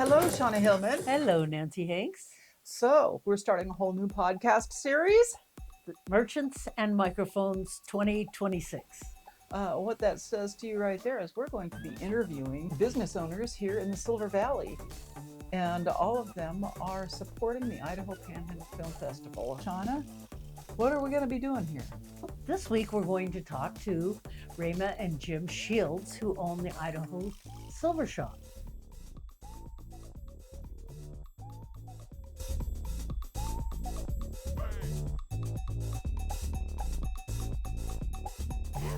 Hello, Shauna Hillman. Hello, Nancy Hanks. So, we're starting a whole new podcast series. Merchants and Microphones 2026. What that says to you right there is we're going to be interviewing business owners here in the Silver Valley. And all of them are supporting the Idaho Panhandle Film Festival. Shauna, what are we going to be doing here? This week we're going to talk to Rayma and Jim Shields, who own the Idaho Silver Shop.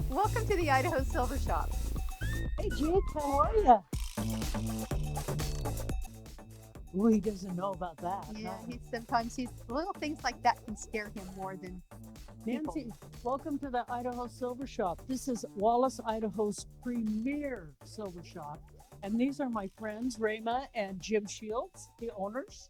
Welcome to the Idaho Silver Shop. Hey, Jake, how are you? Well, he doesn't know about that. Yeah, huh? sometimes little things like that can scare him more than people. Nancy, welcome to the Idaho Silver Shop. This is Wallace, Idaho's premier silver shop. And these are my friends, Rayma and Jim Shields, the owners.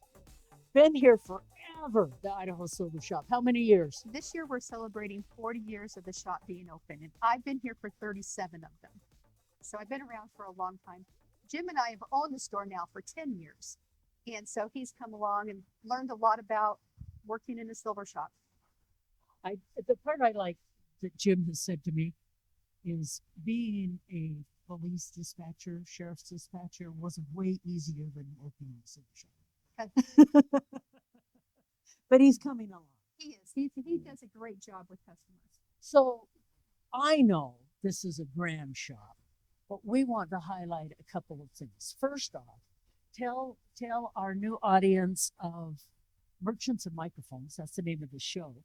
Been here forever, the Idaho Silver Shop. How many years? This year we're celebrating 40 years of the shop being open, and I've been here for 37 of them. So I've been around for a long time. Jim and I have owned the store now for 10 years. And so he's come along and learned a lot about working in a silver shop. The part I like that Jim has said to me is being a police dispatcher, sheriff's dispatcher was way easier than working in a silver shop. But he's coming along. He is. He does a great job with customers. So I know this is a grand shop, but we want to highlight a couple of things. First off, tell our new audience of Merchants and Microphones, that's the name of the show,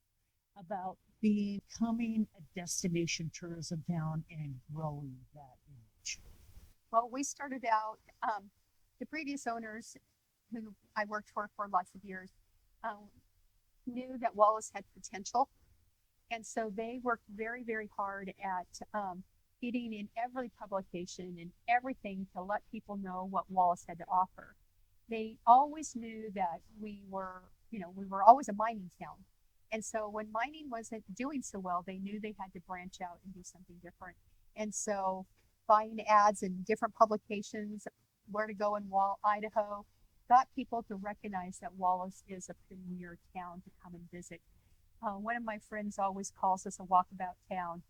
about becoming a destination tourism town and growing that image. Well, we started out, the previous owners who I worked for lots of years knew that Wallace had potential. And so they worked very, very hard at getting in every publication and everything to let people know what Wallace had to offer. They always knew that we were always a mining town. And so when mining wasn't doing so well, they knew they had to branch out and do something different. And so buying ads in different publications, where to go in Idaho, got people to recognize that Wallace is a premier town to come and visit. One of my friends always calls us a walkabout town,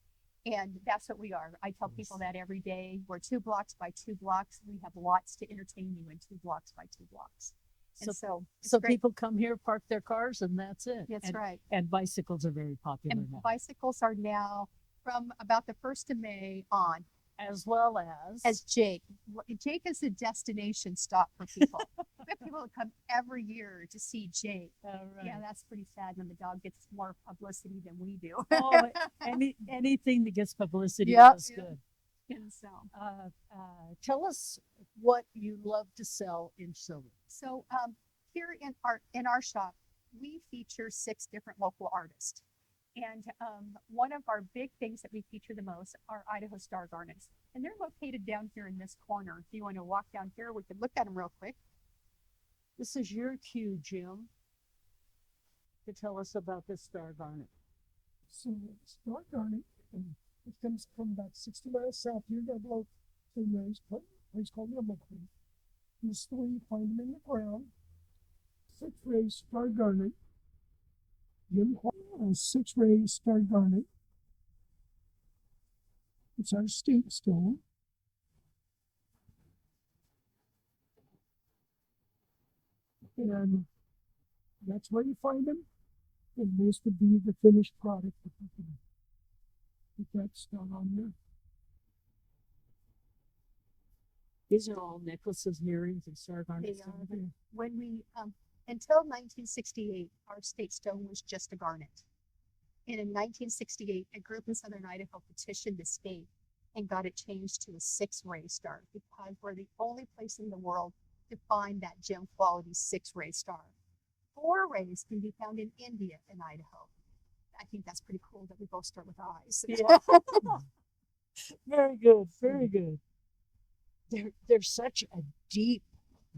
and that's what we are. I tell people that every day. We're 2 blocks by 2 blocks. We have lots to entertain you in 2 blocks by 2 blocks. And so people come here, park their cars, and that's it. That's right. And bicycles are very popular And now. bicycles are now from about the 1st of May on. As well as Jake. Jake is a destination stop for people. We have people that come every year to see Jake. Right. Yeah, that's pretty sad when the dog gets more publicity than we do. Anything that gets publicity is good. And so, tell us what you love to sell in silver. So here in our shop, we feature 6 different local artists. And one of our big things that we feature the most are Idaho Star Garnets. And they're located down here in this corner. If you want to walk down here, we can look at them real quick. This is your cue, Jim, to tell us about this Star Garnet. So Star Garnet, it comes from about 60 miles south here, down below to a place called Megalodon. This is the way you find them in the ground. 6-ray Star Garnet. Jim called a 6-ray Star Garnet. It's our state stone. And that's where you find them. And this would be the finished product that you can put that star on there. These are all necklaces and earrings and Star Garnets. They are. When we until 1968, our state stone was just a garnet. And in 1968, a group in Southern Idaho petitioned the state and got it changed to a 6-ray star because we're the only place in the world to find that gem quality 6-ray star. 4 rays can be found in India and Idaho. I think that's pretty cool that we both start with eyes. Yeah. Very good. Very good. They're such a deep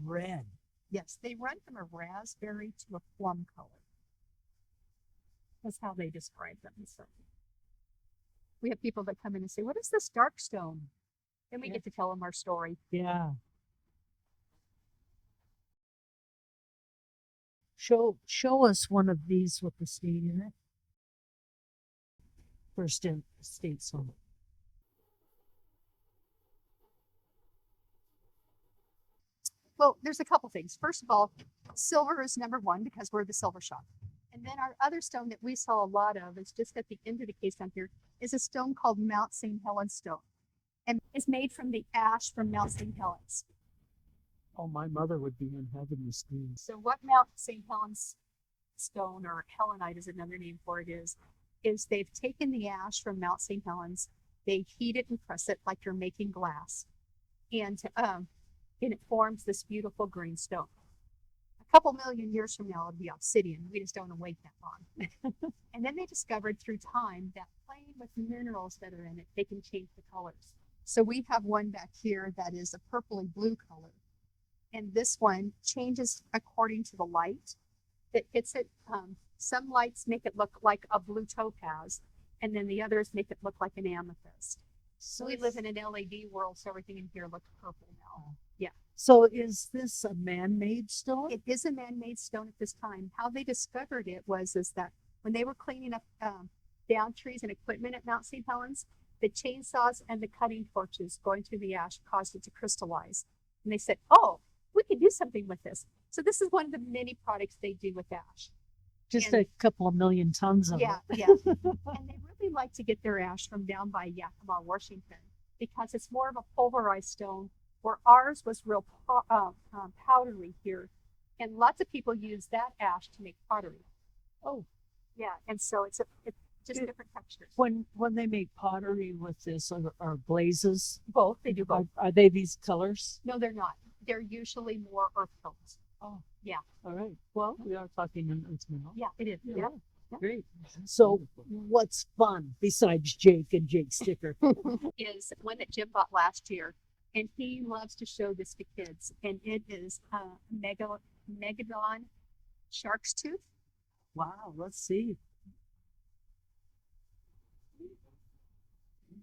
red. Yes, they run from a raspberry to a plum color. That's how they describe them. So we have people that come in and say, "What is this dark stone?" And we get to tell them our story. Yeah. Show us one of these with the state in it. First in state song. Well, there's a couple things. First of all, silver is number one because we're the silver shop. And then our other stone that we sell a lot of is just at the end of the case down here is a stone called Mount St. Helens Stone. And it's made from the ash from Mount St. Helens. Oh, my mother would be in heaven with these. So what Mount St. Helens Stone, or Helenite is another name for it, is they've taken the ash from Mount St. Helens, they heat it and press it like you're making glass. And it forms this beautiful green stone. A couple million years from now, it'll be obsidian. We just don't want to wait that long. And then they discovered through time that playing with minerals that are in it, they can change the colors. So we have one back here that is a purpley blue color. And this one changes according to the light that hits it. Some lights make it look like a blue topaz, and then the others make it look like an amethyst. So we live in an LED world, so everything in here looks purple now. Yeah. So is this a man-made stone? It is a man-made stone at this time. How they discovered it is that when they were cleaning up down trees and equipment at Mount St. Helens, the chainsaws and the cutting torches going through the ash caused it to crystallize. And they said, oh, we could do something with this. So this is one of the many products they do with ash. Just And- a couple of million tons of Yeah, it. yeah. And they really like to get their ash from down by Yakima, Washington, because it's more of a pulverized stone, where ours was real powdery here. And lots of people use that ash to make pottery. Oh, Yeah, and so it's just It- different textures. when they make pottery with this, are glazes? Both, they do both. Are they these colors? No, they're not. They're usually more earth tones. Oh, Yeah. all right. Well, we are talking in earth now. Yeah, it is. Yeah. Yeah. Great. So what's fun besides Jake and Jake's sticker? Is one that Jim bought last year, and he loves to show this to kids. And it is Megalodon shark's tooth. Wow, let's see.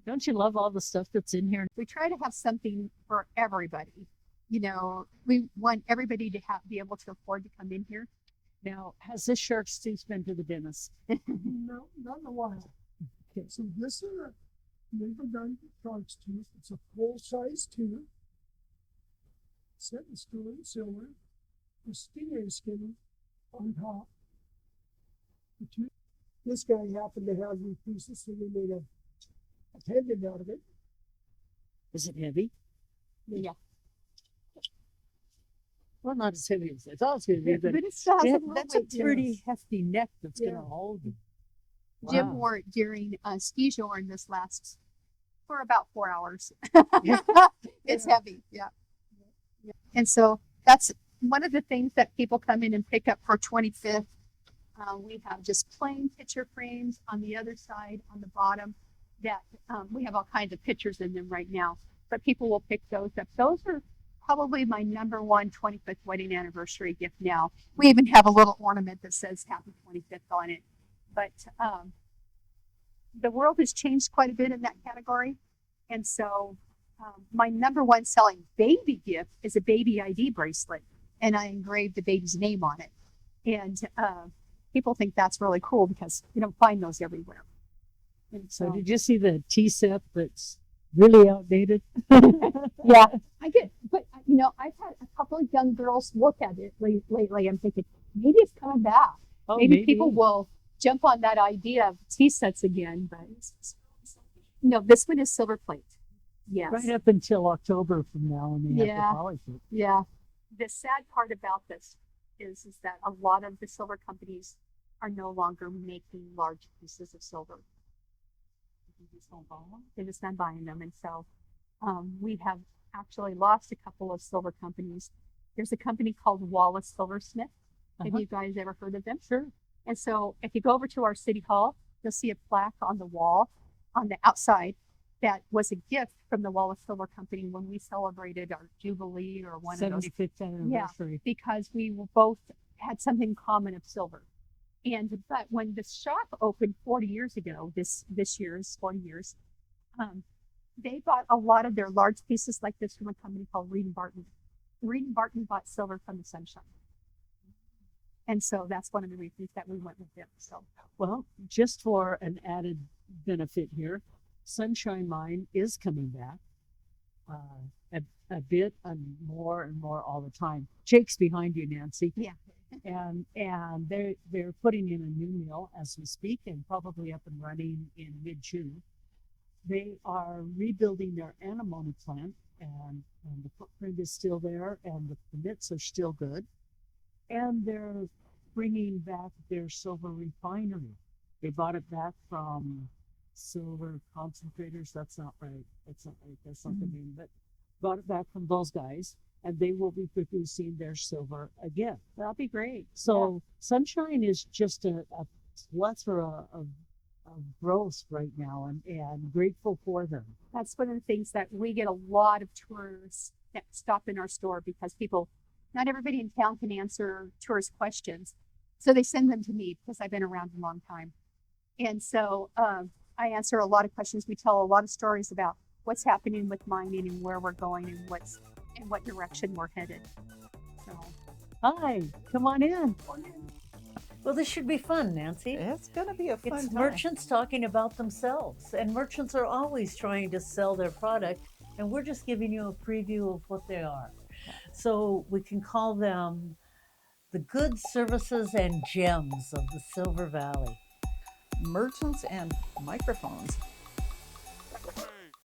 Don't you love all the stuff that's in here? We try to have something for everybody. You know, we want everybody to be able to afford to come in here. Now, has this shark's tooth been to the dentist? No, not in a while. Okay, so this is a Megalodon shark's tooth. It's a full-size tooth, set in sterling silver, with stingray skin on top. The tooth. This guy happened to have these pieces, so we made a pendant out of it. Is it heavy? Yeah. Well, not as heavy as I thought it was going to be, but But it still has a that- little that's a weight to it. pretty hefty neck that's going Yeah. to hold you. Jim Wow. wore it during ski joring this last for about 4 hours. It's Yeah. heavy, yeah. And so that's one of the things that people come in and pick up for 25th. We have just plain picture frames on the other side, on the bottom, that we have all kinds of pictures in them right now. But people will pick those up. Those are probably my number one 25th wedding anniversary gift now. We even have a little ornament that says Happy 25th on it. But the world has changed quite a bit in that category. And so my number one selling baby gift is a baby ID bracelet. And I engraved the baby's name on it. And people think that's really cool because you don't find those everywhere. And So did you see the T-set that's really outdated? yeah, I get, but you know, I've had a couple of young girls look at it lately. I'm thinking maybe it's coming back. Oh, maybe people will jump on that idea of T-sets again. But no, this one is silver plate. Yes. Right up until October from now, and they have Yeah. to polish it. Yeah. The sad part about this is that a lot of the silver companies are no longer making large pieces of silver. They're just not buying them. And so we have actually lost a couple of silver companies. There's a company called Wallace Silversmith. Have you guys ever heard of them? Sure. And so if you go over to our city hall, you'll see a plaque on the wall on the outside that was a gift from the Wallace Silver Company when we celebrated our Jubilee or one of those, 75th anniversary. because we were both had something in common of silver. And but when the shop opened 40 year is 40 years, they bought a lot of their large pieces like this from a company called Reed and Barton. Reed and Barton bought silver from the sunshine. And so that's one of the reasons that we went with them. So Well, just for an added benefit here, Sunshine Mine is coming back a bit and more all the time. Jake's behind you, Nancy. yeah, And they're putting in a new mill as we speak and probably up and running in mid-June. They are rebuilding their antimony plant and the footprint is still there and the permits are still good. And they're bringing back their silver refinery. They bought it back from Silver Concentrators. That's not right. That's not right. That's not the name. But bought it back from those guys, and they will be producing their silver again. that'll be great. So Sunshine is just a plethora of growth right now, and grateful for them. That's one of the things that we get a lot of tourists that stop in our store because not everybody in town can answer tourist questions. So they send them to me because I've been around a long time. And so I answer a lot of questions. We tell a lot of stories about what's happening with mining and where we're going and what direction we're headed. So Hi, come on in. Well, this should be fun, Nancy. It's going to be a fun It's time. merchants talking about themselves, and merchants are always trying to sell their product, and we're just giving you a preview of what they are. So we can call them the goods, services, and gems of the Silver Valley. Merchants and microphones.